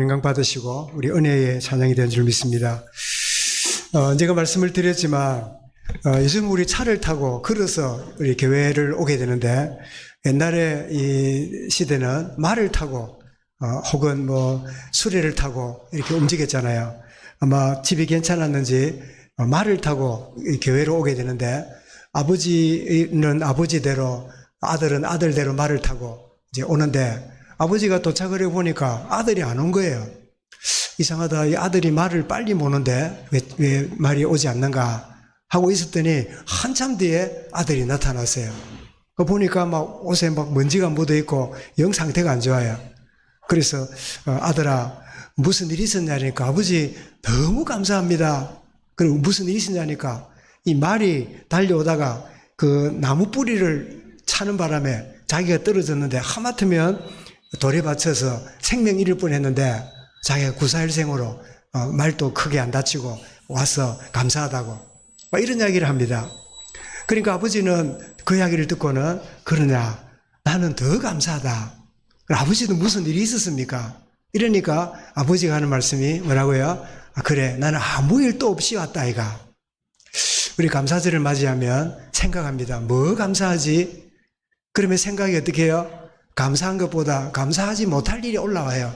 영광 받으시고 우리 은혜의 찬양이 된 줄 믿습니다. 제가 말씀을 드렸지만 요즘 우리 차를 타고 걸어서 우리 교회를 오게 되는데, 옛날에 이 시대는 말을 타고 혹은 뭐 수레를 타고 이렇게 움직였잖아요. 아마 집이 괜찮았는지 말을 타고 이 교회로 오게 되는데, 아버지는 아버지대로, 아들은 아들대로 말을 타고 이제 오는데, 아버지가 도착을 해보니까 아들이 안 온 거예요. 이상하다, 이 아들이 말을 빨리 모는데 왜 말이 오지 않는가 하고 있었더니 한참 뒤에 아들이 나타났어요. 보니까 막 옷에 막 먼지가 묻어있고 영 상태가 안 좋아요. 그래서 아들아, 무슨 일이 있었냐니까, 아버지 너무 감사합니다. 그리고 무슨 일이 있었냐니까, 이 말이 달려오다가 그 나무 뿌리를 차는 바람에 자기가 떨어졌는데, 하마터면 돌에 받쳐서 생명 잃을 뻔했는데 자기가 구사일생으로 말도 크게 안 다치고 와서 감사하다고 이런 이야기를 합니다. 그러니까 아버지는 그 이야기를 듣고는, 그러냐, 나는 더 감사하다. 아버지도 무슨 일이 있었습니까? 이러니까 아버지가 하는 말씀이 뭐라고요? 그래, 나는 아무 일도 없이 왔다 아이가. 우리 감사절을 맞이하면 생각합니다. 뭐 감사하지? 그러면 생각이 어떻게 해요? 감사한 것보다 감사하지 못할 일이 올라와요.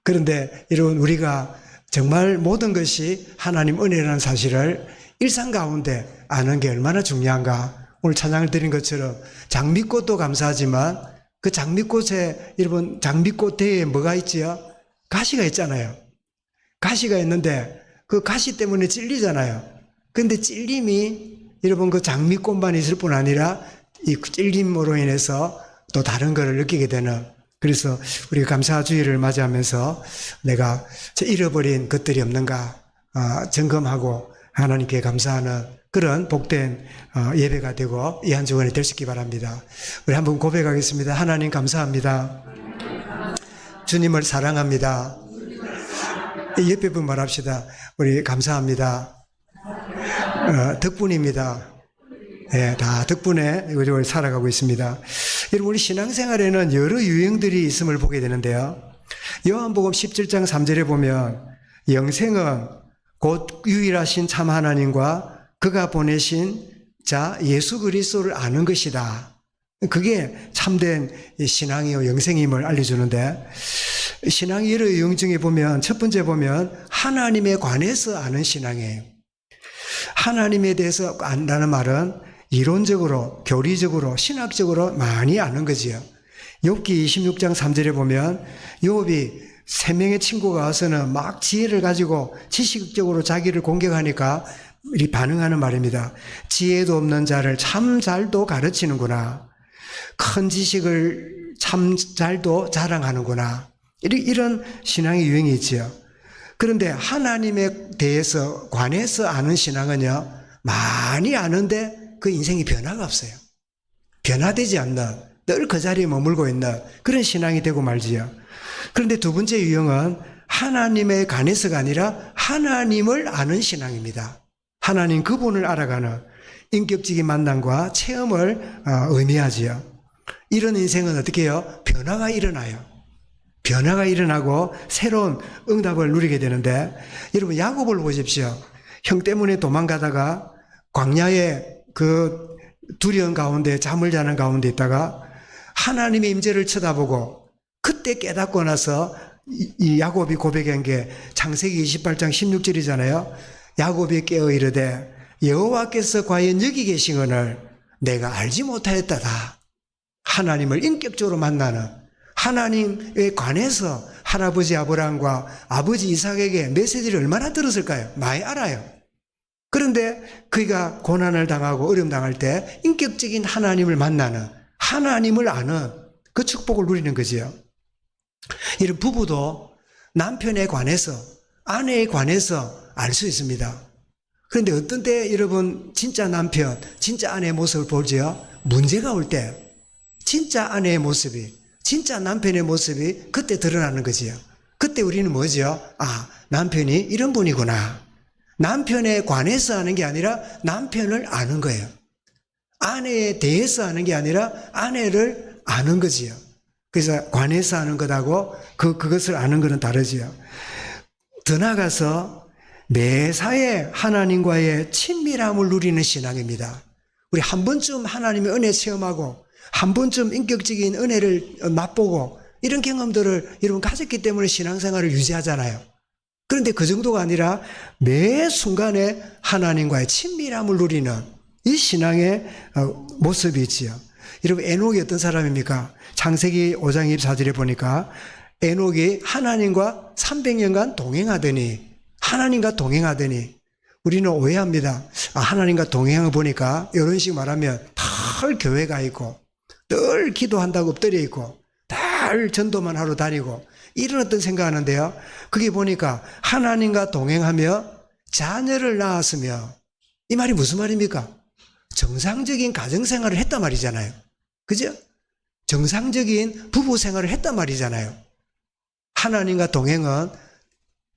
그런데 여러분, 우리가 정말 모든 것이 하나님 은혜라는 사실을 일상 가운데 아는 게 얼마나 중요한가. 오늘 찬양을 드린 것처럼 장미꽃도 감사하지만 그 장미꽃에, 여러분, 장미꽃 대에 뭐가 있지요? 가시가 있잖아요. 가시가 있는데 그 가시 때문에 찔리잖아요. 그런데 찔림이, 여러분, 그 장미꽃만 있을 뿐 아니라 이 찔림으로 인해서 또 다른 것을 느끼게 되는, 그래서 우리가 감사주의를 맞이하면서 내가 잃어버린 것들이 없는가 점검하고 하나님께 감사하는 그런 복된 예배가 되고 이 한 주간이 될 수 있기 바랍니다. 우리 한번 고백하겠습니다. 하나님 감사합니다. 주님을 사랑합니다. 옆에 분 말합시다. 우리 감사합니다. 덕분입니다. 네, 다 덕분에 우리 살아가고 있습니다. 여러분, 우리 신앙생활에는 여러 유형들이 있음을 보게 되는데요. 요한복음 17장 3절에 보면, 영생은 곧 유일하신 참 하나님과 그가 보내신 자 예수 그리스도를 아는 것이다. 그게 참된 신앙이요 영생임을 알려주는데, 신앙의 여러 유형 중에 보면 첫 번째 보면 하나님에 관해서 아는 신앙이에요. 하나님에 대해서 안다는 말은 이론적으로, 교리적으로, 신학적으로 많이 아는 거지요. 욥기 26장 3절에 보면 욥이 3명의 친구가 와서는 막 지혜를 가지고 지식적으로 자기를 공격하니까 이 반응하는 말입니다. 지혜도 없는 자를 참 잘도 가르치는구나. 큰 지식을 참 잘도 자랑하는구나. 이런 신앙의 유형이 있지요. 그런데 하나님에 대해서 관해서 아는 신앙은요, 많이 아는데 그 인생이 변화가 없어요. 변화되지 않는, 늘 그 자리에 머물고 있는 그런 신앙이 되고 말지요. 그런데 두 번째 유형은 하나님에 관해서가 아니라 하나님을 아는 신앙입니다. 하나님 그분을 알아가는 인격적인 만남과 체험을 의미하지요. 이런 인생은 어떻게 해요? 변화가 일어나요. 변화가 일어나고 새로운 응답을 누리게 되는데, 여러분, 야곱을 보십시오. 형 때문에 도망가다가 광야에 그 두려운 가운데 잠을 자는 가운데 있다가 하나님의 임재를 쳐다보고 그때 깨닫고 나서 이 야곱이 고백한 게 창세기 28장 16절이잖아요. 야곱이 깨어 이르되 여호와께서 과연 여기 계시거늘 내가 알지 못하였다다. 하나님을 인격적으로 만나는, 하나님에 관해서 할아버지 아브라함과 아버지 이삭에게 메시지를 얼마나 들었을까요? 많이 알아요. 그런데 그가 고난을 당하고 어려움 당할 때 인격적인 하나님을 만나는, 하나님을 아는 그 축복을 누리는 거지요. 이런 부부도 남편에 관해서, 아내에 관해서 알 수 있습니다. 그런데 어떤 때 여러분, 진짜 남편, 진짜 아내의 모습을 보지요. 문제가 올 때 진짜 아내의 모습이, 진짜 남편의 모습이 그때 드러나는 거지요. 그때 우리는 뭐지요? 아, 남편이 이런 분이구나. 남편에 관해서 하는 게 아니라 남편을 아는 거예요. 아내에 대해서 하는 게 아니라 아내를 아는 거지요. 그래서 관해서 아는 것하고 그것을 아는 것은 다르지요. 더 나아가서 매사에 하나님과의 친밀함을 누리는 신앙입니다. 우리 한 번쯤 하나님의 은혜 체험하고 한 번쯤 인격적인 은혜를 맛보고 이런 경험들을 여러분 가졌기 때문에 신앙생활을 유지하잖아요. 그런데 그 정도가 아니라 매 순간에 하나님과의 친밀함을 누리는 이 신앙의 모습이 있지요. 여러분 에녹이 어떤 사람입니까? 창세기 5장 24절에 보니까 에녹이 하나님과 300년간 동행하더니 우리는 오해합니다. 하나님과 동행을 보니까 이런 식으로 말하면 늘 교회가 있고 늘 기도한다고 엎드려 있고 늘 전도만 하러 다니고 이런 어떤 생각하는데요. 그게 보니까 하나님과 동행하며 자녀를 낳았으며 이 말이 무슨 말입니까? 정상적인 가정생활을 했단 말이잖아요. 그죠? 정상적인 부부생활을 했단 말이잖아요. 하나님과 동행은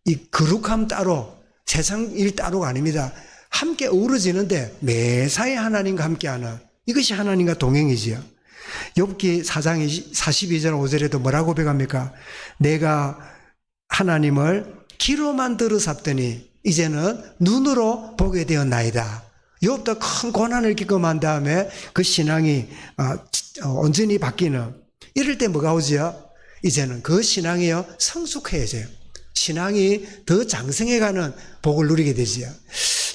이 거룩함 따로 세상 일 따로가 아닙니다. 함께 어우러지는데 매사에 하나님과 함께하는 이것이 하나님과 동행이지요. 욥기 4장 42절 5절에도 뭐라고 고백합니까? 내가 하나님을 귀로만 들어삽더니 이제는 눈으로 보게 되었나이다. 욥도 큰 고난을 겪어만 다음에 그 신앙이 온전히 바뀌는 이럴 때 뭐가 오지요? 이제는 그 신앙이요 성숙해져요. 신앙이 더 장성해가는 복을 누리게 되지요.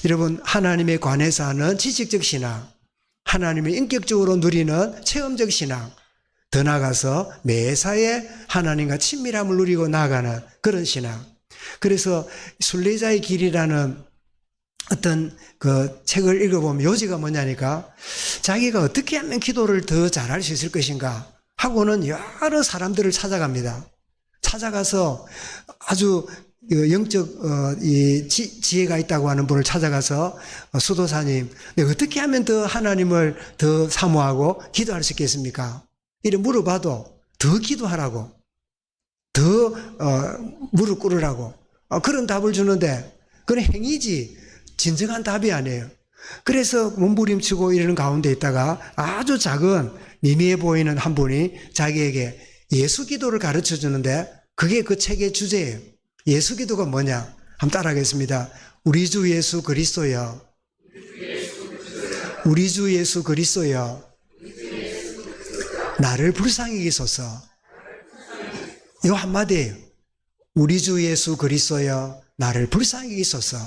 여러분 하나님에 관해서 하는 지식적 신앙, 하나님을 인격적으로 누리는 체험적 신앙, 더 나아가서 매사에 하나님과 친밀함을 누리고 나아가는 그런 신앙. 그래서 순례자의 길이라는 어떤 그 책을 읽어보면 요지가 뭐냐니까 자기가 어떻게 하면 기도를 더 잘할 수 있을 것인가 하고는 여러 사람들을 찾아갑니다. 찾아가서 아주 영적 지혜가 있다고 하는 분을 찾아가서 수도사님, 내가 어떻게 하면 더 하나님을 더 사모하고 기도할 수 있겠습니까? 이래 물어봐도 더 기도하라고, 더 무릎 꿇으라고 그런 답을 주는데 그건 행위지 진정한 답이 아니에요. 그래서 몸부림치고 이러는 가운데 있다가 아주 작은 미미해 보이는 한 분이 자기에게 예수 기도를 가르쳐 주는데 그게 그 책의 주제예요. 예수 기도가 뭐냐? 한번 따라하겠습니다. 우리 주 예수 그리스도여. 우리 주 예수 그리스도여. 나를 불쌍히 여기소서. 이 한마디예요. 우리 주 예수 그리스도여. 나를 불쌍히 여기소서.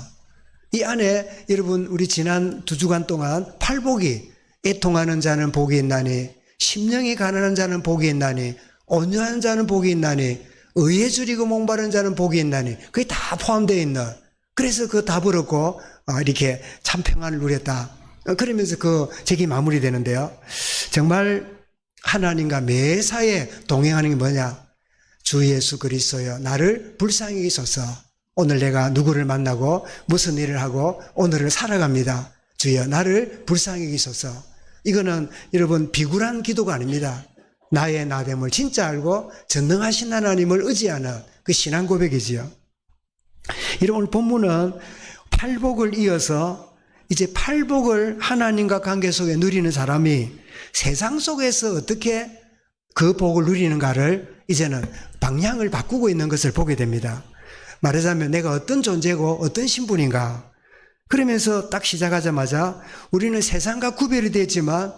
이 안에 여러분 우리 지난 2주간 동안 팔복이 애통하는 자는 복이 있나니 심령이 가난한 자는 복이 있나니 온유한 자는 복이 있나니 의에 줄이고 목마른 자는 복이 있나니 그게 다 포함되어 있는 그래서 그 답을 얻고 이렇게 참 평안을 누렸다. 그러면서 그 책이 마무리되는데요. 정말 하나님과 매사에 동행하는 게 뭐냐? 주 예수 그리스도여 나를 불쌍히 여기소서. 오늘 내가 누구를 만나고 무슨 일을 하고 오늘을 살아갑니다. 주여 나를 불쌍히 여기소서. 이거는 여러분 비굴한 기도가 아닙니다. 나의 나됨을 진짜 알고 전능하신 하나님을 의지하는 그 신앙 고백이지요. 여러분 오늘 본문은 팔복을 이어서 이제 팔복을 하나님과 관계 속에 누리는 사람이 세상 속에서 어떻게 그 복을 누리는가를 이제는 방향을 바꾸고 있는 것을 보게 됩니다. 말하자면 내가 어떤 존재고 어떤 신분인가. 그러면서 딱 시작하자마자 우리는 세상과 구별이 됐지만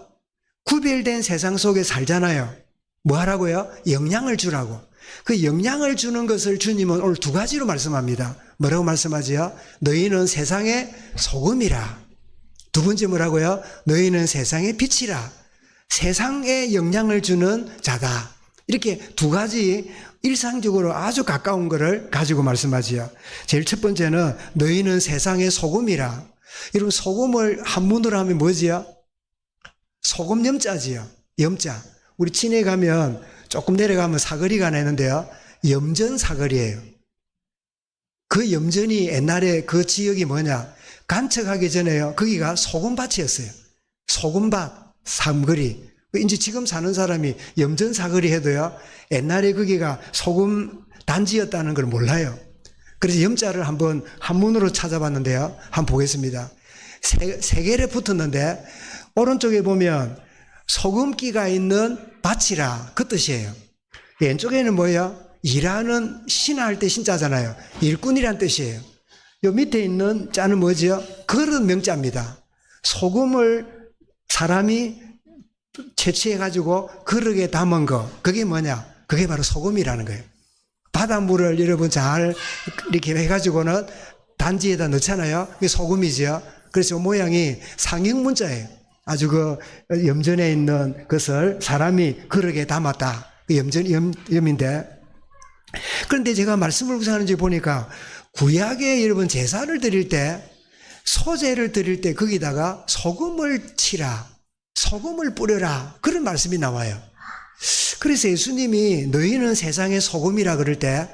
구별된 세상 속에 살잖아요. 뭐 하라고요? 영향을 주라고. 그 영향을 주는 것을 주님은 오늘 2가지로 말씀합니다. 뭐라고 말씀하지요? 너희는 세상의 소금이라. 2번째 뭐라고요? 너희는 세상의 빛이라. 세상에 영향을 주는 자다. 이렇게 2가지 일상적으로 아주 가까운 것을 가지고 말씀하지요. 제일 첫 번째는 너희는 세상의 소금이라. 여러분 소금을 한문으로 하면 뭐지요? 소금 염자지요. 염자. 우리 진해 가면 조금 내려가면 사거리가 하나 있는데요. 염전 사거리예요. 그 염전이 옛날에 그 지역이 뭐냐? 간척하기 전에요. 거기가 소금밭이었어요. 소금밭, 삼거리. 이제 지금 사는 사람이 염전 사거리 해도요. 옛날에 거기가 소금 단지였다는 걸 몰라요. 그래서 염자를 한번 한문으로 찾아봤는데요. 한번 보겠습니다. 세 개를 붙었는데 오른쪽에 보면 소금기가 있는 밭이라 그 뜻이에요. 왼쪽에는 뭐예요? 일하는, 신할 때 신자잖아요. 일꾼이란 뜻이에요. 요 밑에 있는 자는 뭐죠? 그릇 명자입니다. 소금을 사람이 채취해가지고 그릇에 담은 거, 그게 뭐냐? 그게 바로 소금이라는 거예요. 바닷물을 여러분 잘 이렇게 해가지고는 단지에다 넣잖아요. 그게 소금이죠. 그래서 모양이 상형문자예요. 아주 그 염전에 있는 것을 사람이 그릇에 담았다. 그 염인데. 그런데 제가 말씀을 구사하는지 보니까 구약에 여러분 제사를 드릴 때, 소제를 드릴 때 거기다가 소금을 치라, 소금을 뿌려라, 그런 말씀이 나와요. 그래서 예수님이 너희는 세상의 소금이라 그럴 때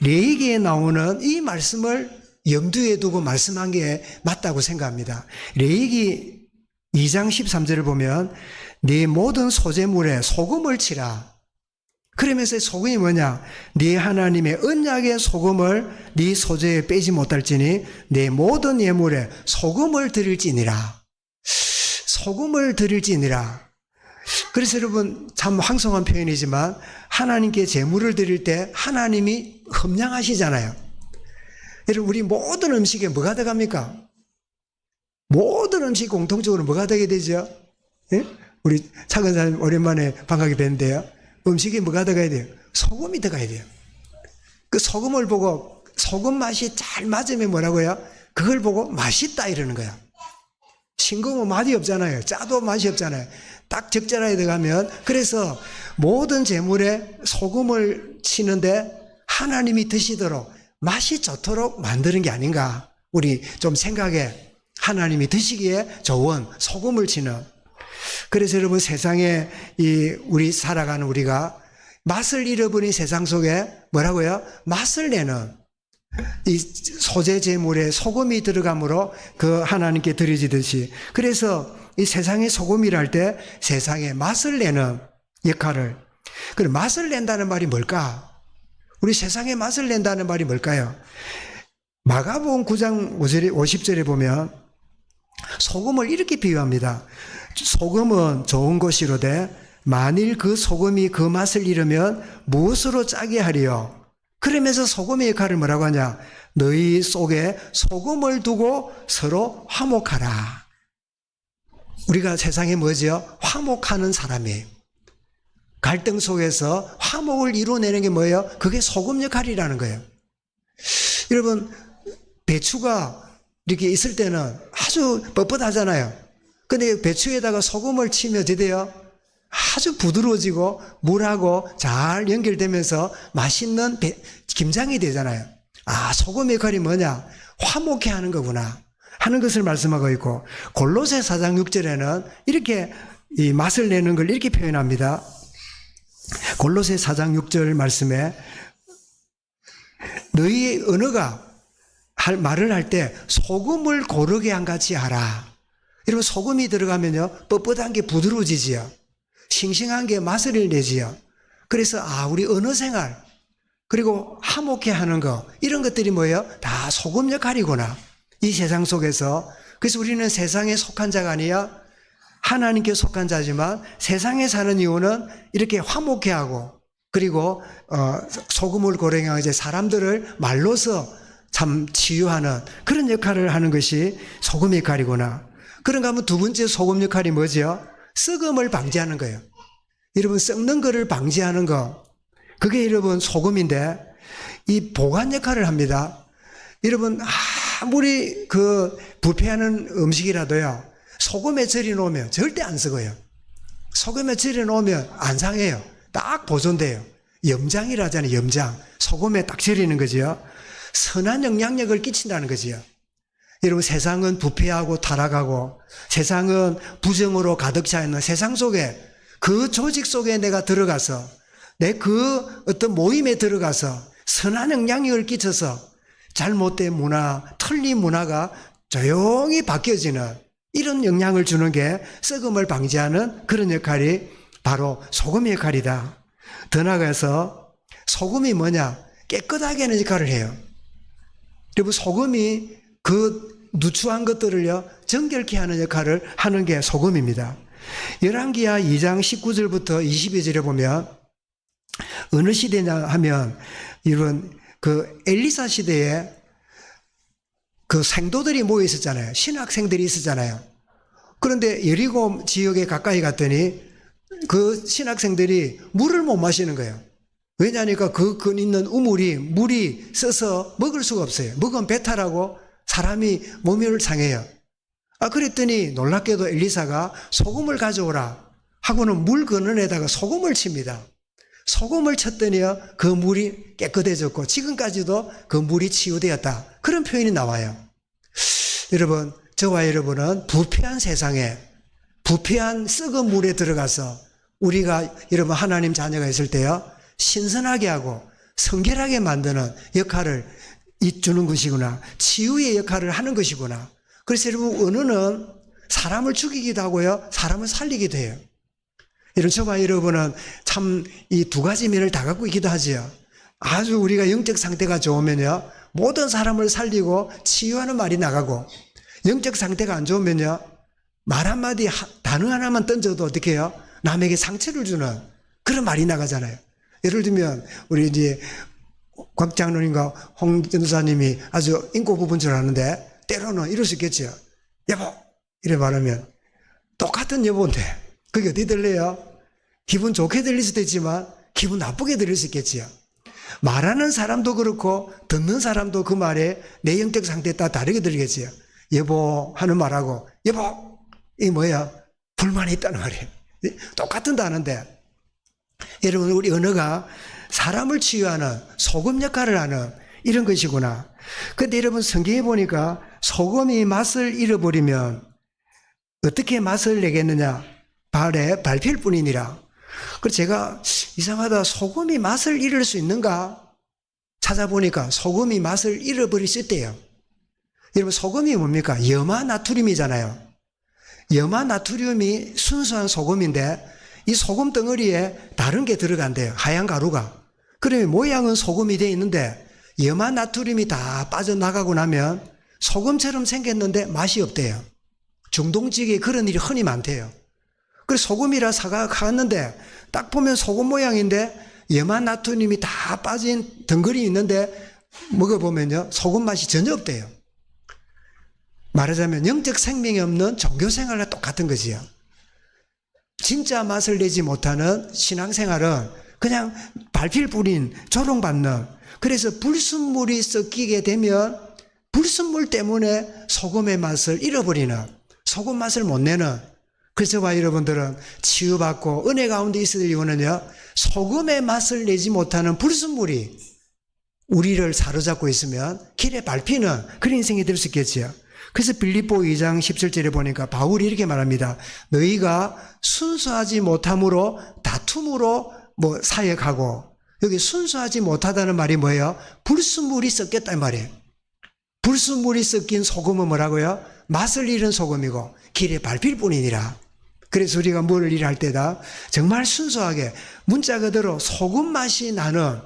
레위기에 나오는 이 말씀을 염두에 두고 말씀한 게 맞다고 생각합니다. 레위기 2장 13절을 보면 네 모든 소제물에 소금을 치라. 그러면서 소금이 뭐냐? 네 하나님의 언약의 소금을 네 소제에 빼지 못할지니 네 모든 예물에 소금을 드릴지니라. 소금을 드릴지니라. 그래서 여러분 참 황송한 표현이지만 하나님께 제물을 드릴 때 하나님이 험량하시잖아요. 여러분 우리 모든 음식에 뭐가 들어갑니까? 모든 음식 공통적으로 뭐가 되게 되죠? 예? 우리 차근사님 오랜만에 반갑게 뵀는데요. 음식에 뭐가 들어가야 돼요? 소금이 들어가야 돼요. 그 소금을 보고 소금 맛이 잘 맞으면 뭐라고요? 그걸 보고 맛있다 이러는 거야. 싱거우면 맛이 없잖아요. 짜도 맛이 없잖아요. 딱 적절하게 들어가면, 그래서 모든 제물에 소금을 치는데 하나님이 드시도록 맛이 좋도록 만드는 게 아닌가. 우리 좀 생각해. 하나님이 드시기에 좋은 소금을 치는. 그래서 여러분 세상에 우리 살아가는 우리가 맛을 잃어버린 세상 속에 뭐라고요? 맛을 내는 이 소재 제물에 소금이 들어감으로 그 하나님께 드려지듯이, 그래서 이 세상의 소금이라 할 때 세상에 맛을 내는 역할을. 그럼 맛을 낸다는 말이 뭘까? 우리 세상에 맛을 낸다는 말이 뭘까요? 마가복음 9장 50절에 보면 소금을 이렇게 비유합니다. 소금은 좋은 것이로되 만일 그 소금이 그 맛을 잃으면 무엇으로 짜게 하리요? 그러면서 소금의 역할을 뭐라고 하냐? 너희 속에 소금을 두고 서로 화목하라. 우리가 세상에 뭐죠? 화목하는 사람이에요. 갈등 속에서 화목을 이루어내는 게 뭐예요? 그게 소금 역할이라는 거예요. 여러분 배추가 이렇게 있을 때는 아주 뻣뻣하잖아요. 근데 배추에다가 소금을 치면 어때요? 아주 부드러워지고 물하고 잘 연결되면서 맛있는 김장이 되잖아요. 아, 소금 역할이 뭐냐? 화목해 하는 거구나 하는 것을 말씀하고 있고, 골로새 4장 6절에는 이렇게 이 맛을 내는 걸 이렇게 표현합니다. 골로새 4장 6절 말씀에 너희의 언어가 말을 할 때 소금을 고르게 한 같이 하라. 여러분 소금이 들어가면요 뻣뻣한 게 부드러워지지요. 싱싱한 게 맛을 내지요. 그래서 우리 언어 생활 그리고 화목해 하는 거, 이런 것들이 뭐예요? 다 소금 역할이구나 이 세상 속에서. 그래서 우리는 세상에 속한 자가 아니야 하나님께 속한 자지만 세상에 사는 이유는 이렇게 화목해 하고, 그리고 소금을 고르게 하고 사람들을 말로서 참 치유하는 그런 역할을 하는 것이 소금 역할이구나. 그런가 하면 두 번째 소금 역할이 뭐죠? 썩음을 방지하는 거예요. 여러분 썩는 거를 방지하는 거, 그게 여러분 소금인데 이 보관 역할을 합니다. 여러분 아무리 그 부패하는 음식이라도요 소금에 절여 놓으면 절대 안 썩어요. 소금에 절여 놓으면 안 상해요. 딱 보존돼요. 염장이라 하잖아요. 염장. 소금에 딱 절이는 거죠. 선한 영향력을 끼친다는 거지요. 여러분 세상은 부패하고 타락하고 세상은 부정으로 가득 차 있는 세상 속에, 그 조직 속에 내가 들어가서 내 그 어떤 모임에 들어가서 선한 영향력을 끼쳐서 잘못된 문화, 틀린 문화가 조용히 바뀌어지는 이런 영향을 주는 게 썩음을 방지하는 그런 역할이 바로 소금의 역할이다. 더 나아가서 소금이 뭐냐? 깨끗하게 하는 역할을 해요. 여러분 소금이 그 누추한 것들을요 정결케 하는 역할을 하는 게 소금입니다. 열왕기하 2장 19절부터 22절에 보면 어느 시대냐 하면 이런 그 엘리사 시대에 그 생도들이 모여 있었잖아요. 신학생들이 있었잖아요. 그런데 여리고 지역에 가까이 갔더니 그 신학생들이 물을 못 마시는 거예요. 왜냐하니까 그 근 있는 우물이 물이 써서 먹을 수가 없어요. 먹으면 배탈하고 사람이 몸을 상해요. 그랬더니 놀랍게도 엘리사가 소금을 가져오라 하고는 물 근원에다가 소금을 칩니다. 소금을 쳤더니요, 그 물이 깨끗해졌고 지금까지도 그 물이 치유되었다. 그런 표현이 나와요. 여러분, 저와 여러분은 부패한 세상에 부패한 썩은 물에 들어가서 우리가 여러분 하나님 자녀가 있을 때요, 신선하게 하고 성결하게 만드는 역할을 주는 것이구나. 치유의 역할을 하는 것이구나. 그래서 여러분, 은은은 사람을 죽이기도 하고요, 사람을 살리기도 해요. 이런 저와 여러분은 참 이 두 가지 면을 다 갖고 있기도 하지요. 아주 우리가 영적 상태가 좋으면요, 모든 사람을 살리고 치유하는 말이 나가고, 영적 상태가 안 좋으면요, 말 한마디 단어 하나만 던져도 어떻게 해요? 남에게 상처를 주는 그런 말이 나가잖아요. 예를 들면 우리 이제 곽 장로님과 홍 전도사님이 아주 인고 부분 줄 아는데 때로는 이럴 수 있겠죠. 여보 이래 말하면 똑같은 여보인데 그게 어떻게 들려요? 기분 좋게 들릴 수도 있지만 기분 나쁘게 들릴 수 있겠지요. 말하는 사람도 그렇고 듣는 사람도 그 말에 내 영적 상태에 따라 다르게 들리겠지요. 여보 하는 말하고 여보 이 뭐야? 불만이 있다는 말이에요. 똑같은 단어인데 여러분, 우리 언어가 사람을 치유하는 소금 역할을 하는 이런 것이구나. 근데 여러분, 성경에 보니까 소금이 맛을 잃어버리면 어떻게 맛을 내겠느냐? 발필 뿐이니라. 그래서 제가 이상하다, 소금이 맛을 잃을 수 있는가 찾아보니까 소금이 맛을 잃어버릴 수 있대요. 여러분, 소금이 뭡니까? 염화나트륨이잖아요. 염화나트륨이 순수한 소금인데 이 소금 덩어리에 다른 게 들어간대요. 하얀 가루가. 그러면 모양은 소금이 되어 있는데 염화나트륨이 다 빠져나가고 나면 소금처럼 생겼는데 맛이 없대요. 중동지역에 그런 일이 흔히 많대요. 그래서 소금이라 사갔는데 딱 보면 소금 모양인데 염화나트륨이 다 빠진 덩어리 있는데 먹어보면요, 소금 맛이 전혀 없대요. 말하자면 영적 생명이 없는 종교생활과 똑같은 거지요. 진짜 맛을 내지 못하는 신앙생활은 그냥 발필뿐인 조롱받는, 그래서 불순물이 섞이게 되면 불순물 때문에 소금의 맛을 잃어버리는, 소금 맛을 못 내는, 그래서 저와 여러분들은 치유받고 은혜 가운데 있을 이유는요, 소금의 맛을 내지 못하는 불순물이 우리를 사로잡고 있으면 길에 밟히는 그런 인생이 될 수 있겠지요. 그래서 빌립보 2장 17절에 보니까 바울이 이렇게 말합니다. 너희가 순수하지 못함으로 다툼으로 사역하고, 여기 순수하지 못하다는 말이 뭐예요? 불순물이 섞였단 말이에요. 불순물이 섞인 소금은 뭐라고요? 맛을 잃은 소금이고 길에 밟힐 뿐이니라. 그래서 우리가 뭘 일할 때다 정말 순수하게 문자 그대로 소금 맛이 나는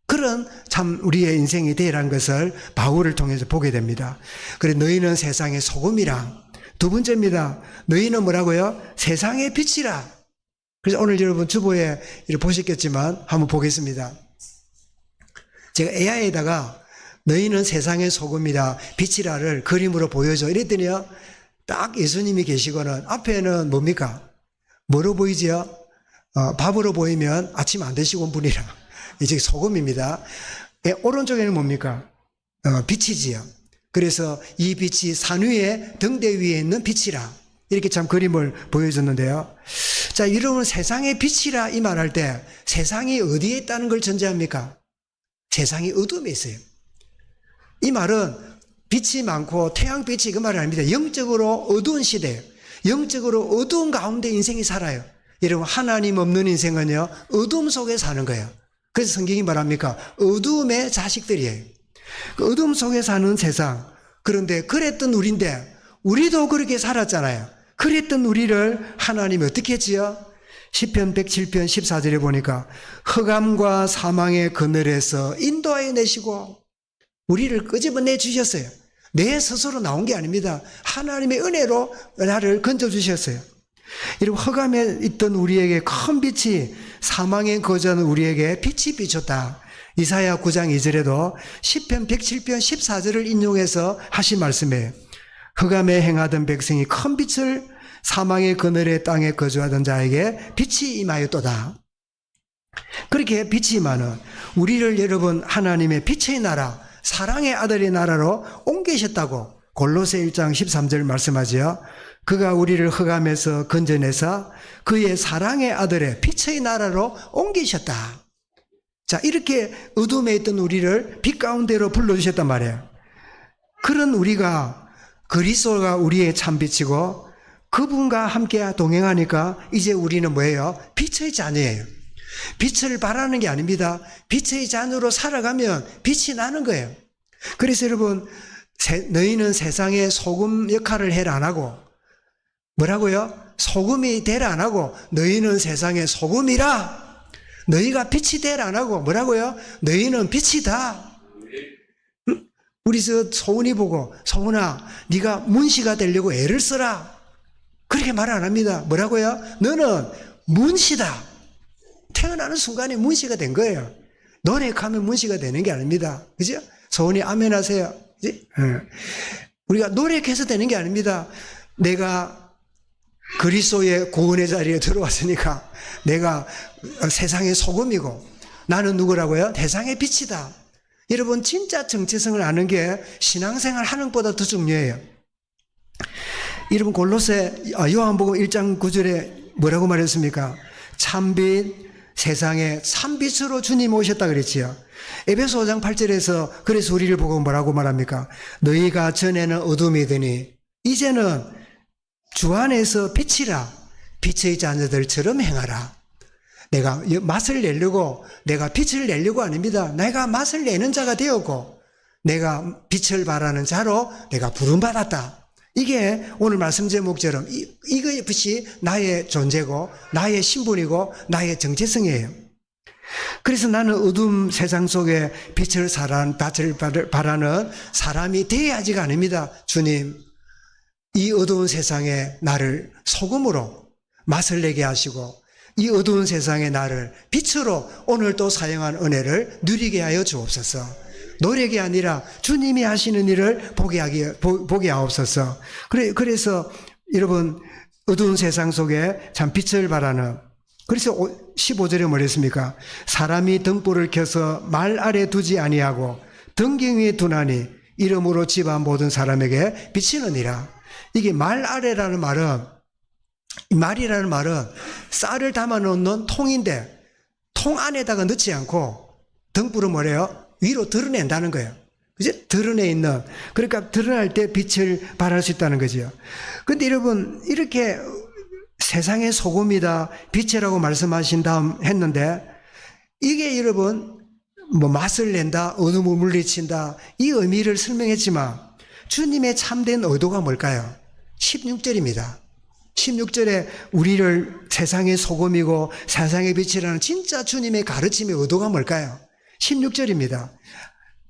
그런 참 우리의 인생이 되라는 것을 바울을 통해서 보게 됩니다. 그래, 너희는 세상의 소금이라. 두 번째입니다. 너희는 뭐라고요? 세상의 빛이라. 그래서 오늘 여러분 주보에 보셨겠지만 한번 보겠습니다. 제가 AI에다가 너희는 세상의 소금이라 빛이라를 그림으로 보여줘 이랬더니요, 딱 예수님이 계시고는 앞에는 뭡니까? 뭐로 보이지요? 밥으로 보이면 아침 안 드시고 온 분이라. 이제 소금입니다. 오른쪽에는 뭡니까? 빛이지요. 그래서 이 빛이 산 위에 등대 위에 있는 빛이라. 이렇게 참 그림을 보여줬는데요. 자, 여러분, 세상의 빛이라 이 말할 때 세상이 어디에 있다는 걸 전제합니까? 세상이 어둠에 있어요. 이 말은 빛이 많고 태양빛이 그 말이 아닙니다. 영적으로 어두운 시대예요. 영적으로 어두운 가운데 인생이 살아요. 여러분, 하나님 없는 인생은요, 어둠 속에 사는 거예요. 그래서 성경이 말합니까? 어둠의 자식들이에요. 그 어둠 속에 사는 세상. 그런데 그랬던 우리인데 우리도 그렇게 살았잖아요. 그랬던 우리를 하나님이 어떻게 했지요? 시편 107편 14절에 보니까 흑암과 사망의 그늘에서 인도하여 내시고 우리를 끄집어내 주셨어요. 내 스스로 나온 게 아닙니다. 하나님의 은혜로 나를 건져 주셨어요. 이러고 흑암에 있던 우리에게 큰 빛이 사망에 거주하는 우리에게 빛이 비쳤다. 이사야 9장 2절에도 시편 107편 14절을 인용해서 하신 말씀이에요. 흑암에 행하던 백성이 큰 빛을 사망의 그늘의 땅에 거주하던 자에게 빛이 임하였도다. 그렇게 빛이 임하는 우리를 여러분 하나님의 빛의 나라, 사랑의 아들의 나라로 옮기셨다고 골로새 1장 13절 말씀하지요. 그가 우리를 흑암에서 건져내서 그의 사랑의 아들의 빛의 나라로 옮기셨다. 자, 이렇게 어둠에 있던 우리를 빛 가운데로 불러주셨단 말이에요. 그런 우리가 그리스도가 우리의 참빛이고 그분과 함께 동행하니까 이제 우리는 뭐예요? 빛의 자녀예요. 빛을 바라는 게 아닙니다. 빛의 자녀로 살아가면 빛이 나는 거예요. 그래서 여러분, 너희는 세상의 소금 역할을 해라 안 하고 뭐라고요? 소금이 되라 안 하고 너희는 세상의 소금이라. 너희가 빛이 되라 안 하고 뭐라고요? 너희는 빛이다. 우리 소은이 보고 소은아 네가 문시가 되려고 애를 써라. 그렇게 말 안 합니다. 뭐라고요? 너는 문시다. 태어나는 순간에 문시가 된 거예요. 노력하면 문시가 되는 게 아닙니다. 그죠? 소은이 아멘 하세요. 그치? 우리가 노력해서 되는 게 아닙니다. 내가 그리스도의 구원의 자리에 들어왔으니까 내가 세상의 소금이고 나는 누구라고요? 세상의 빛이다. 여러분 진짜 정체성을 아는 게 신앙생활 하는 것보다 더 중요해요. 여러분 골로새 요한복음 1장 9절에 뭐라고 말했습니까? 참빛 세상에 참빛으로 주님 오셨다 그랬지요. 에베소 5장 8절에서 그래서 우리를 보고 뭐라고 말합니까? 너희가 전에는 어둠이더니 이제는 주 안에서 빛이라. 빛의 자녀들처럼 행하라. 내가 맛을 내려고 내가 빛을 내려고 아닙니다. 내가 맛을 내는 자가 되었고 내가 빛을 발하는 자로 내가 부름받았다. 이게 오늘 말씀 제목처럼 이것이 나의 존재고 나의 신분이고 나의 정체성이에요. 그래서 나는 어둠 세상 속에 빛을 발하는 사람이 되어야지가 아닙니다. 주님, 이 어두운 세상에 나를 소금으로 맛을 내게 하시고 이 어두운 세상에 나를 빛으로 오늘 또 사용한 은혜를 누리게 하여 주옵소서. 노력이 아니라 주님이 하시는 일을 보게 하옵소서. 그래서 여러분 어두운 세상 속에 참 빛을 발하는, 그래서 15절에 뭐랬습니까? 사람이 등불을 켜서 말 아래 두지 아니하고 등경 위에 두나니 이름으로 집안 모든 사람에게 비치느니라. 이게 말 아래라는 말은, 말이라는 말은 쌀을 담아 놓는 통인데 통 안에다가 넣지 않고 등불은 뭐래요? 위로 드러낸다는 거예요. 그죠? 드러내 있는, 그러니까 드러날 때 빛을 발할 수 있다는 거죠. 근데 여러분, 이렇게 세상의 소금이다, 빛이라고 말씀하신 다음 했는데, 이게 여러분, 뭐 맛을 낸다, 어둠을 물리친다, 이 의미를 설명했지만, 주님의 참된 의도가 뭘까요? 16절입니다. 16절에 우리를 세상의 소금이고 세상의 빛이라는 진짜 주님의 가르침의 의도가 뭘까요? 16절입니다.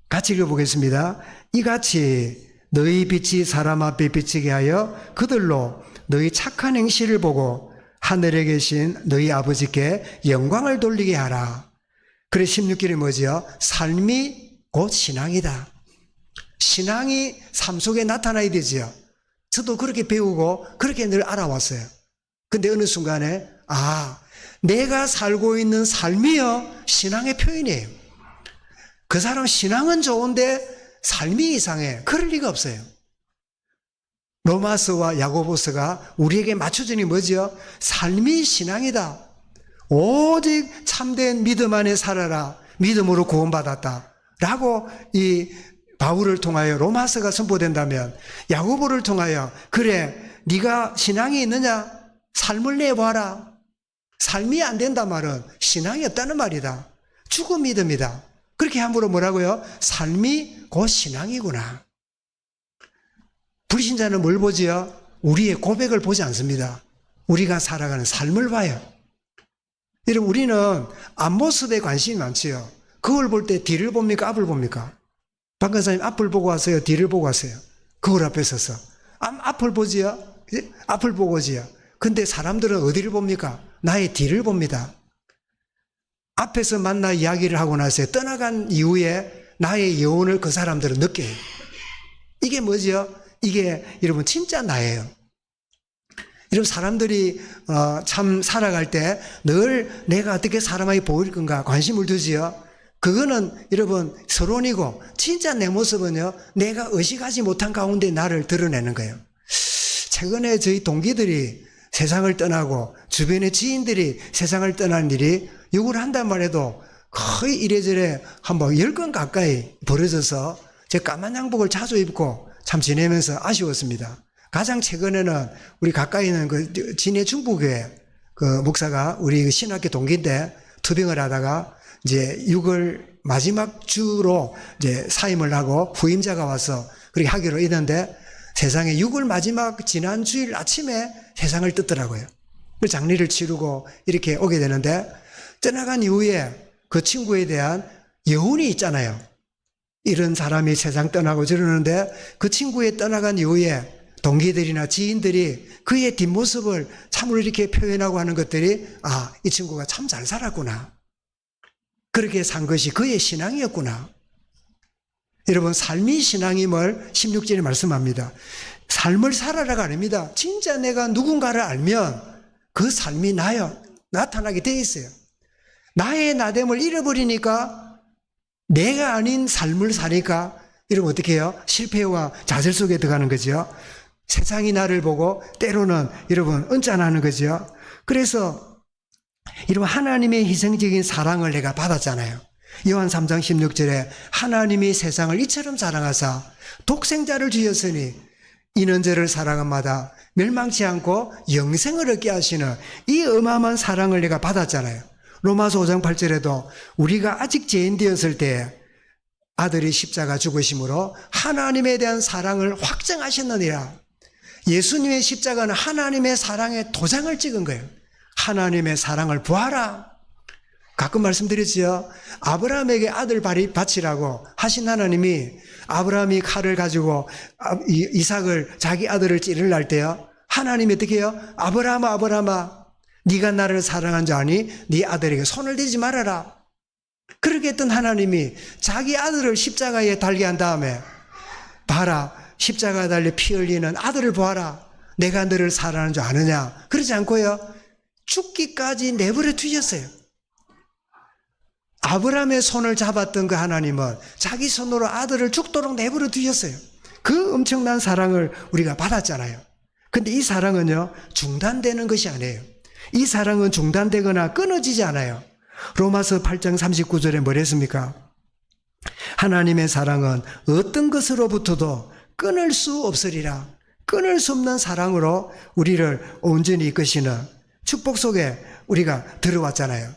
같이 읽어보겠습니다. 이같이 너희 빛이 사람 앞에 비치게 하여 그들로 너희 착한 행실을 보고 하늘에 계신 너희 아버지께 영광을 돌리게 하라. 그래 16절이 뭐지요? 삶이 곧 신앙이다. 신앙이 삶 속에 나타나야 되지요. 저도 그렇게 배우고 그렇게 늘 알아왔어요. 근데 어느 순간에 내가 살고 있는 삶이요 신앙의 표현이에요. 그 사람 신앙은 좋은데 삶이 이상해. 그럴 리가 없어요. 로마서와 야고보서가 우리에게 맞춰주니 뭐죠? 삶이 신앙이다. 오직 참된 믿음 안에 살아라. 믿음으로 구원받았다. 라고 이 바울을 통하여 로마서가 선포된다면 야고보를 통하여 그래 네가 신앙이 있느냐? 삶을 내봐라. 삶이 안 된단 말은 신앙이 없다는 말이다. 죽은 믿음이다. 그렇게 함부로 뭐라고요? 삶이 곧 신앙이구나. 불신자는 뭘 보지요? 우리의 고백을 보지 않습니다. 우리가 살아가는 삶을 봐요. 여러분 우리는 앞모습에 관심이 많지요. 그걸 볼 때 뒤를 봅니까? 앞을 봅니까? 박 권사님 앞을 보고 왔어요? 뒤를 보고 왔어요? 거울 앞에 서서 앞을 보지요? 앞을 보고 오지요? 근데 사람들은 어디를 봅니까? 나의 뒤를 봅니다. 앞에서 만나 이야기를 하고 나서 떠나간 이후에 나의 여운을 그 사람들은 느껴요. 이게 뭐죠? 이게 여러분 진짜 나예요. 여러분 사람들이 참 살아갈 때 늘 내가 어떻게 사람에게 보일 건가 관심을 두지요. 그거는 여러분 서론이고 진짜 내 모습은요 내가 의식하지 못한 가운데 나를 드러내는 거예요. 최근에 저희 동기들이 세상을 떠나고 주변의 지인들이 세상을 떠난 일이 욕을 한단 말해도 거의 이래저래 한 10건 가까이 벌어져서 제 까만 양복을 자주 입고 참 지내면서 아쉬웠습니다. 가장 최근에는 우리 가까이 있는 그 진해 중부교회 그 목사가 우리 신학교 동기인데 투병을 하다가 이제 6월 마지막 주로 이제 사임을 하고 후임자가 와서 그렇게 하기로 했는데 세상에 6월 마지막 지난 주일 아침에 세상을 떠더라고요. 그 장례를 치르고 이렇게 오게 되는데 떠나간 이후에 그 친구에 대한 여운이 있잖아요. 이런 사람이 세상 떠나고 저러는데 그 친구의 떠나간 이후에 동기들이나 지인들이 그의 뒷모습을 참으로 이렇게 표현하고 하는 것들이 아, 이 친구가 참 잘 살았구나. 그렇게 산 것이 그의 신앙이었구나. 여러분 삶이 신앙임을 16절에 말씀합니다. 삶을 살아라가 아닙니다. 진짜 내가 누군가를 알면 그 삶이 나타나게 돼 있어요. 나의 나됨을 잃어버리니까 내가 아닌 삶을 사니까 여러분 어떻게 해요? 실패와 좌절 속에 들어가는 거죠. 세상이 나를 보고 때로는 여러분 언짢아하는 거죠. 그래서 여러분 하나님의 희생적인 사랑을 내가 받았잖아요. 요한 3장 16절에 하나님이 세상을 이처럼 사랑하사 독생자를 주셨으니 이는 저를 사랑함마다 멸망치 않고 영생을 얻게 하시는 이 어마어마한 사랑을 내가 받았잖아요. 로마서 5장 8절에도 우리가 아직 죄인 되었을 때 아들이 십자가 죽으심으로 하나님에 대한 사랑을 확증하셨느니라. 예수님의 십자가는 하나님의 사랑의 도장을 찍은 거예요. 하나님의 사랑을 보아라. 가끔 말씀드렸죠. 아브라함에게 아들 바치라고 하신 하나님이 아브라함이 칼을 가지고 이삭을 자기 아들을 찌르려 할 때요. 하나님이 어떻게 해요? 아브라함아 아브라함아 네가 나를 사랑한 줄 아니? 네 아들에게 손을 대지 말아라. 그렇게 했던 하나님이 자기 아들을 십자가에 달게 한 다음에 봐라 십자가에 달려 피 흘리는 아들을 보아라. 내가 너를 사랑하는 줄 아느냐. 그러지 않고요. 죽기까지 내버려 두셨어요. 아브라함의 손을 잡았던 그 하나님은 자기 손으로 아들을 죽도록 내버려 두셨어요. 그 엄청난 사랑을 우리가 받았잖아요. 근데 이 사랑은요 중단되는 것이 아니에요. 이 사랑은 중단되거나 끊어지지 않아요. 로마서 8장 39절에 뭐라 했습니까? 하나님의 사랑은 어떤 것으로부터도 끊을 수 없으리라. 끊을 수 없는 사랑으로 우리를 온전히 이끄시는 축복 속에 우리가 들어왔잖아요.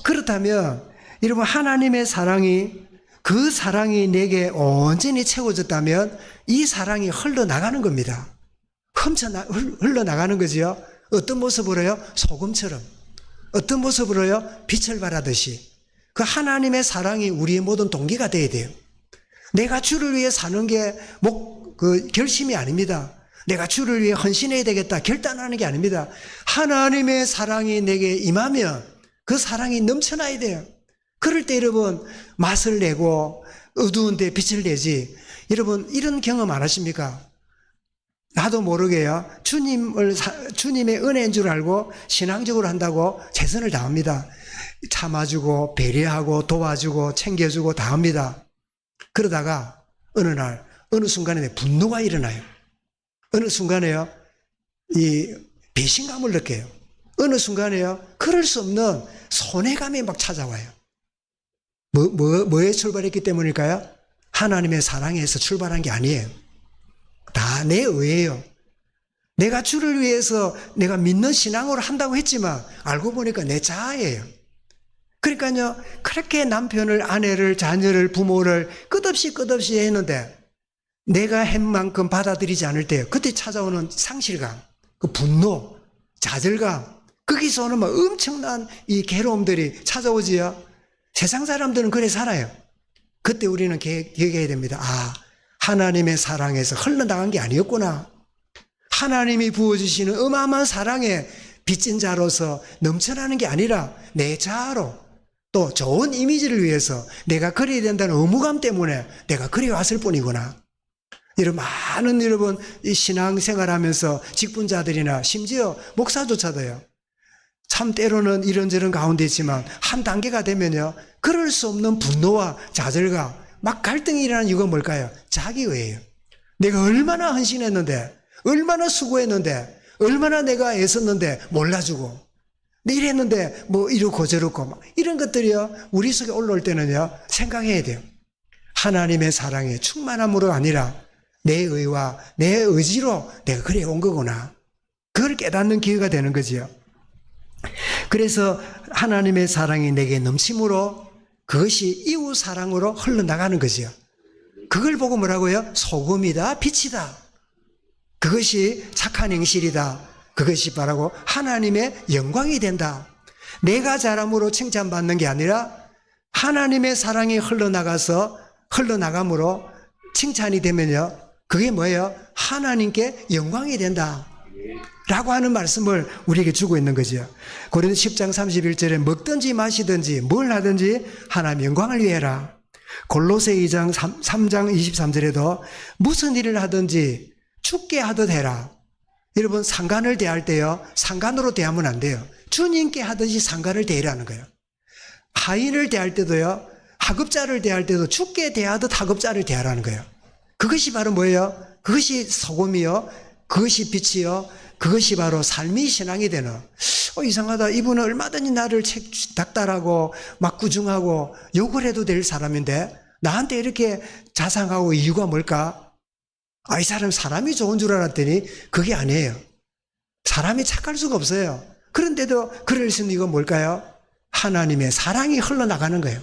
그렇다면 여러분 하나님의 사랑이 그 사랑이 내게 온전히 채워졌다면 이 사랑이 흘러나가는 겁니다. 흘러나가는 거지요. 어떤 모습으로요? 소금처럼. 어떤 모습으로요? 빛을 발하듯이. 그 하나님의 사랑이 우리의 모든 동기가 돼야 돼요. 내가 주를 위해 사는 게 결심이 아닙니다. 내가 주를 위해 헌신해야 되겠다 결단하는 게 아닙니다. 하나님의 사랑이 내게 임하면 그 사랑이 넘쳐나야 돼요. 그럴 때 여러분 맛을 내고 어두운데 빛을 내지. 여러분 이런 경험 안 하십니까? 나도 모르게요. 주님의 은혜인 줄 알고 신앙적으로 한다고 최선을 다합니다. 참아주고 배려하고 도와주고 챙겨주고 다 합니다. 그러다가 어느 순간에 분노가 일어나요. 어느 순간에요. 이 배신감을 느껴요. 어느 순간에요. 그럴 수 없는 손해감이 막 찾아와요. 뭐에 출발했기 때문일까요? 하나님의 사랑에서 출발한 게 아니에요. 다 내 의예요. 내가 주를 위해서 내가 믿는 신앙으로 한다고 했지만 알고 보니까 내 자아예요. 그러니까요. 그렇게 남편을 아내를 자녀를 부모를 끝없이 했는데 내가 한 만큼 받아들이지 않을 때 그때 찾아오는 상실감, 그 분노, 좌절감 거기서 오는 막 엄청난 이 괴로움들이 찾아오지요. 세상 사람들은 그래 살아요. 그때 우리는 기억해야 됩니다. 아, 하나님의 사랑에서 흘러나간 게 아니었구나. 하나님이 부어주시는 어마어마한 사랑에 빚진 자로서 넘쳐나는 게 아니라 내 자아로 또 좋은 이미지를 위해서 내가 그래야 된다는 의무감 때문에 내가 그래 왔을 뿐이구나. 이런 많은 여러분 이 신앙생활하면서 직분자들이나 심지어 목사조차도요. 참 때로는 이런저런 가운데 있지만 한 단계가 되면요. 그럴 수 없는 분노와 좌절과 막 갈등이 일어나는 이유가 뭘까요? 자기의예요. 내가 얼마나 헌신했는데 얼마나 수고했는데 얼마나 내가 애썼는데 몰라주고 이랬는데 뭐 이러고 저러고 막 이런 것들이요. 우리 속에 올라올 때는요. 생각해야 돼요. 하나님의 사랑의 충만함으로 아니라 내 의와 내 의지로 내가 그래 온 거구나. 그걸 깨닫는 기회가 되는 거지요. 그래서 하나님의 사랑이 내게 넘침으로 그것이 이웃 사랑으로 흘러나가는 거지요. 그걸 보고 뭐라고요? 소금이다, 빛이다. 그것이 착한 행실이다. 그것이 바라고 하나님의 영광이 된다. 내가 잘함으로 칭찬받는 게 아니라 하나님의 사랑이 흘러나감으로 칭찬이 되면요. 그게 뭐예요? 하나님께 영광이 된다. 라고 하는 말씀을 우리에게 주고 있는 거죠. 고린도 10장 31절에 먹든지 마시든지 뭘 하든지 하나님 영광을 위해라. 골로새 2장 3장 23절에도 무슨 일을 하든지 죽게 하듯 해라. 여러분 상관을 대할 때요. 상관으로 대하면 안 돼요. 주님께 하듯이 상관을 대하라는 거예요. 하인을 대할 때도요. 하급자를 대할 때도 죽게 대하듯 하급자를 대하라는 거예요. 그것이 바로 뭐예요? 그것이 소금이요. 그것이 빛이요. 그것이 바로 삶이 신앙이 되는. 이상하다. 이분은 얼마든지 나를 닥달하고 막 구중하고 욕을 해도 될 사람인데 나한테 이렇게 자상하고 이유가 뭘까? 이 사람 사람이 좋은 줄 알았더니 그게 아니에요. 사람이 착할 수가 없어요. 그런데도 그럴 수 있는 이유가 뭘까요? 하나님의 사랑이 흘러나가는 거예요.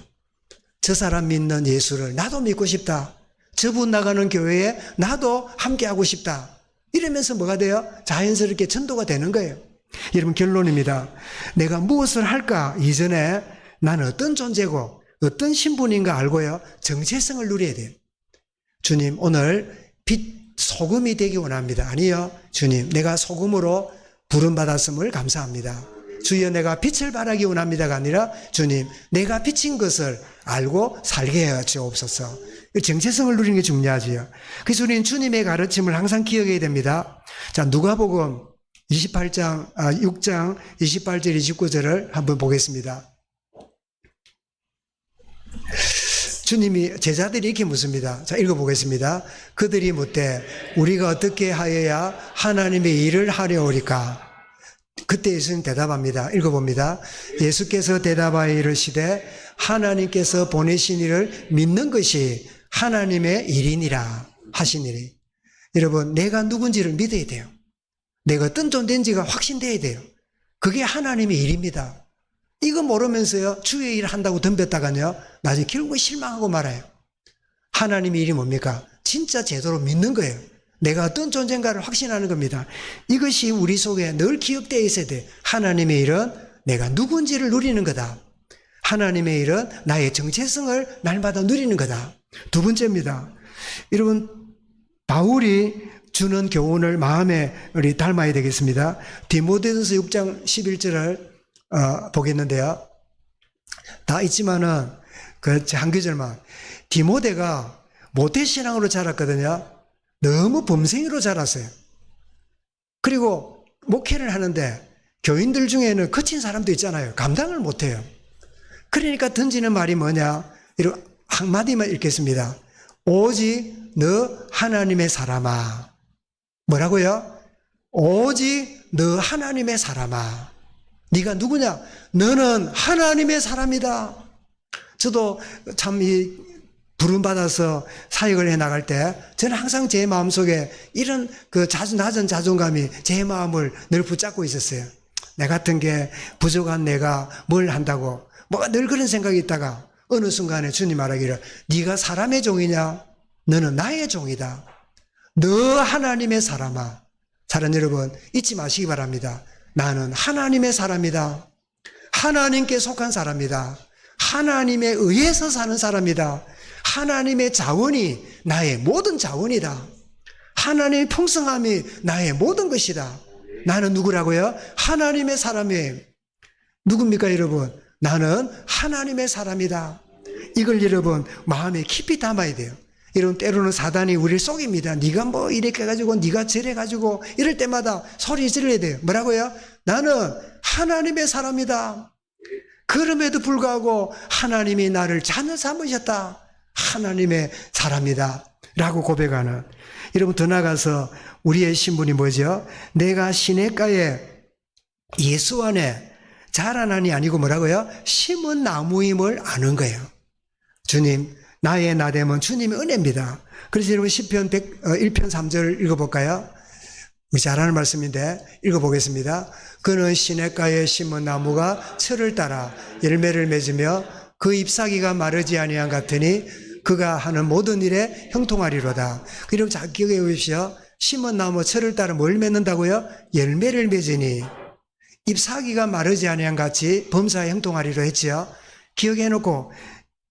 저 사람 믿는 예수를 나도 믿고 싶다. 저분 나가는 교회에 나도 함께하고 싶다. 이러면서 뭐가 돼요? 자연스럽게 전도가 되는 거예요. 여러분 결론입니다. 내가 무엇을 할까 이전에 나는 어떤 존재고 어떤 신분인가 알고요. 정체성을 누려야 돼요. 주님 오늘 빛 소금이 되기 원합니다. 아니요. 주님 내가 소금으로 부름받았음을 감사합니다. 주여 내가 빛을 발하기 원합니다가 아니라 주님 내가 빛인 것을 알고 살게 하여 주옵소서. 정체성을 누리는 게 중요하지요. 그래서 우리는 주님의 가르침을 항상 기억해야 됩니다. 자, 누가복음 6장 28절 29절을 한번 보겠습니다. 주님이 제자들이 이렇게 묻습니다. 자, 읽어보겠습니다. 그들이 묻되 우리가 어떻게 하여야 하나님의 일을 하려오리까? 그때 예수님 대답합니다. 읽어봅니다. 예수께서 대답하여 이르시되 하나님께서 보내신 이를 믿는 것이 하나님의 일이니라 하시니리. 여러분 내가 누군지를 믿어야 돼요. 내가 어떤 존재인지가 확신돼야 돼요. 그게 하나님의 일입니다. 이거 모르면서요 주의 일을 한다고 덤볐다가요 나중에 결국 실망하고 말아요. 하나님의 일이 뭡니까? 진짜 제대로 믿는 거예요. 내가 어떤 존재인가를 확신하는 겁니다. 이것이 우리 속에 늘 기억되어 있어야 돼. 하나님의 일은 내가 누군지를 누리는 거다. 하나님의 일은 나의 정체성을 날마다 누리는 거다. 두 번째입니다. 여러분 바울이 주는 교훈을 마음에 우리 닮아야 되겠습니다. 디모데전서 6장 11절을 보겠는데요. 다 있지만은 그 한 구절만. 디모데가 모태신앙으로 자랐거든요. 너무 범생이로 자랐어요. 그리고 목회를 하는데 교인들 중에는 거친 사람도 있잖아요. 감당을 못해요. 그러니까 던지는 말이 뭐냐? 이런 한마디만 읽겠습니다. 오직 너 하나님의 사람아. 뭐라고요? 오직 너 하나님의 사람아. 네가 누구냐? 너는 하나님의 사람이다. 저도 참 부름받아서 사역을 해 나갈 때 저는 항상 제 마음속에 이런 그 낮은 자존감이 제 마음을 늘 붙잡고 있었어요. 내 같은 게 부족한 내가 뭘 한다고 뭐가 늘 그런 생각이 있다가 어느 순간에 주님 말하기를 네가 사람의 종이냐? 너는 나의 종이다. 너 하나님의 사람아. 사랑 여러분 잊지 마시기 바랍니다. 나는 하나님의 사람이다. 하나님께 속한 사람이다. 하나님에 의해서 사는 사람이다. 하나님의 자원이 나의 모든 자원이다. 하나님의 풍성함이 나의 모든 것이다. 나는 누구라고요? 하나님의 사람이에요. 누굽니까 여러분? 나는 하나님의 사람이다. 이걸 여러분 마음에 깊이 담아야 돼요. 여러분 때로는 사단이 우리를 속입니다. 네가 뭐 이렇게 해가지고 네가 저래 가지고 이럴 때마다 소리 질러야 돼요. 뭐라고요? 나는 하나님의 사람이다. 그럼에도 불구하고 하나님이 나를 자녀 삼으셨다. 하나님의 사람이다 라고 고백하는. 여러분 더 나아가서 우리의 신분이 뭐죠? 내가 시냇가에 예수 안에 자라나니 아니고 뭐라고요? 심은 나무임을 아는 거예요. 주님, 나의 나됨은 주님의 은혜입니다. 그래서 여러분 시편 1편 3절 읽어볼까요? 잘 아는 말씀인데 읽어보겠습니다. 그는 시냇가에 심은 나무가 철을 따라 열매를 맺으며 그 잎사귀가 마르지 아니한 같으니 그가 하는 모든 일에 형통하리로다. 그럼 잘 기억해 보십시오. 심은 나무 철을 따라 뭘 맺는다고요? 열매를 맺으니 잎사귀가 마르지 아니한 같이 범사에 형통하리로 했지요. 기억해 놓고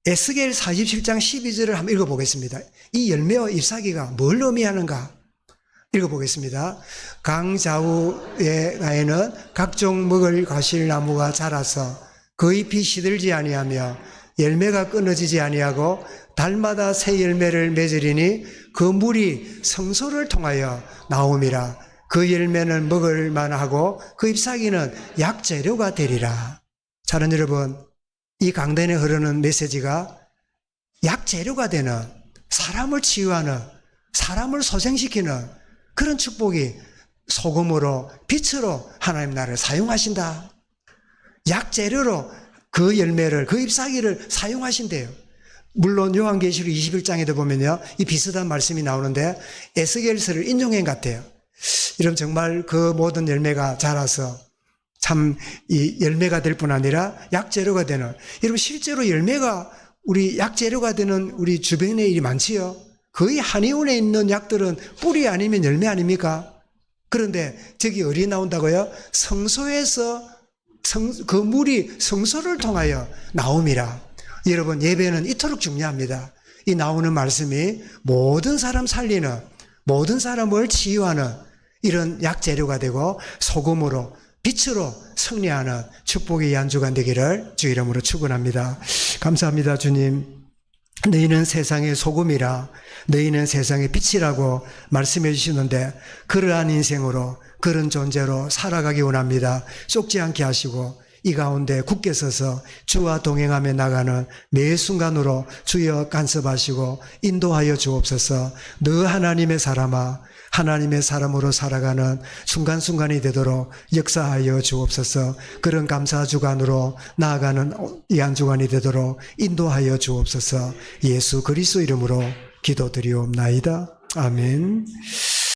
에스겔 47장 12절을 한번 읽어보겠습니다. 이 열매와 잎사귀가 뭘 의미하는가? 읽어보겠습니다. 강 좌우에는 각종 먹을 과실나무가 자라서 그 잎이 시들지 아니하며 열매가 끊어지지 아니하고 달마다 새 열매를 맺으리니 그 물이 성소를 통하여 나옴이라. 그 열매는 먹을 만하고 그 잎사귀는 약재료가 되리라. 자는 여러분, 이 강단에 흐르는 메시지가 약재료가 되는, 사람을 치유하는, 사람을 소생시키는 그런 축복이 소금으로 빛으로 하나님 나를 사용하신다. 약재료로 그 열매를, 그 잎사귀를 사용하신대요. 물론 요한계시록 21장에도 보면요, 이 비슷한 말씀이 나오는데 에스겔서를 인용한 것 같아요. 이런 정말 그 모든 열매가 자라서 참 이 열매가 될 뿐 아니라 약재료가 되는, 여러분 실제로 열매가 우리 약재료가 되는 우리 주변에 일이 많지요. 거의 한의원에 있는 약들은 뿌리 아니면 열매 아닙니까? 그런데 저기 어디 나온다고요? 성소에서 그 물이 성소를 통하여 나옴이라. 여러분 예배는 이토록 중요합니다. 이 나오는 말씀이 모든 사람 살리는, 모든 사람을 치유하는 이런 약재료가 되고 소금으로 빛으로 승리하는 축복의 연주가 되기를 주 이름으로 축원합니다. 감사합니다. 주님, 너희는 세상의 소금이라, 너희는 세상의 빛이라고 말씀해 주시는데 그러한 인생으로, 그런 존재로 살아가기 원합니다. 쏟지 않게 하시고 이 가운데 굳게 서서 주와 동행하며 나가는 매 순간으로 주여 간섭하시고 인도하여 주옵소서. 너 하나님의 사람아, 하나님의 사람으로 살아가는 순간순간이 되도록 역사하여 주옵소서. 그런 감사 주간으로 나아가는 이 한 주간이 되도록 인도하여 주옵소서. 예수 그리스도 이름으로 기도드리옵나이다. 아멘.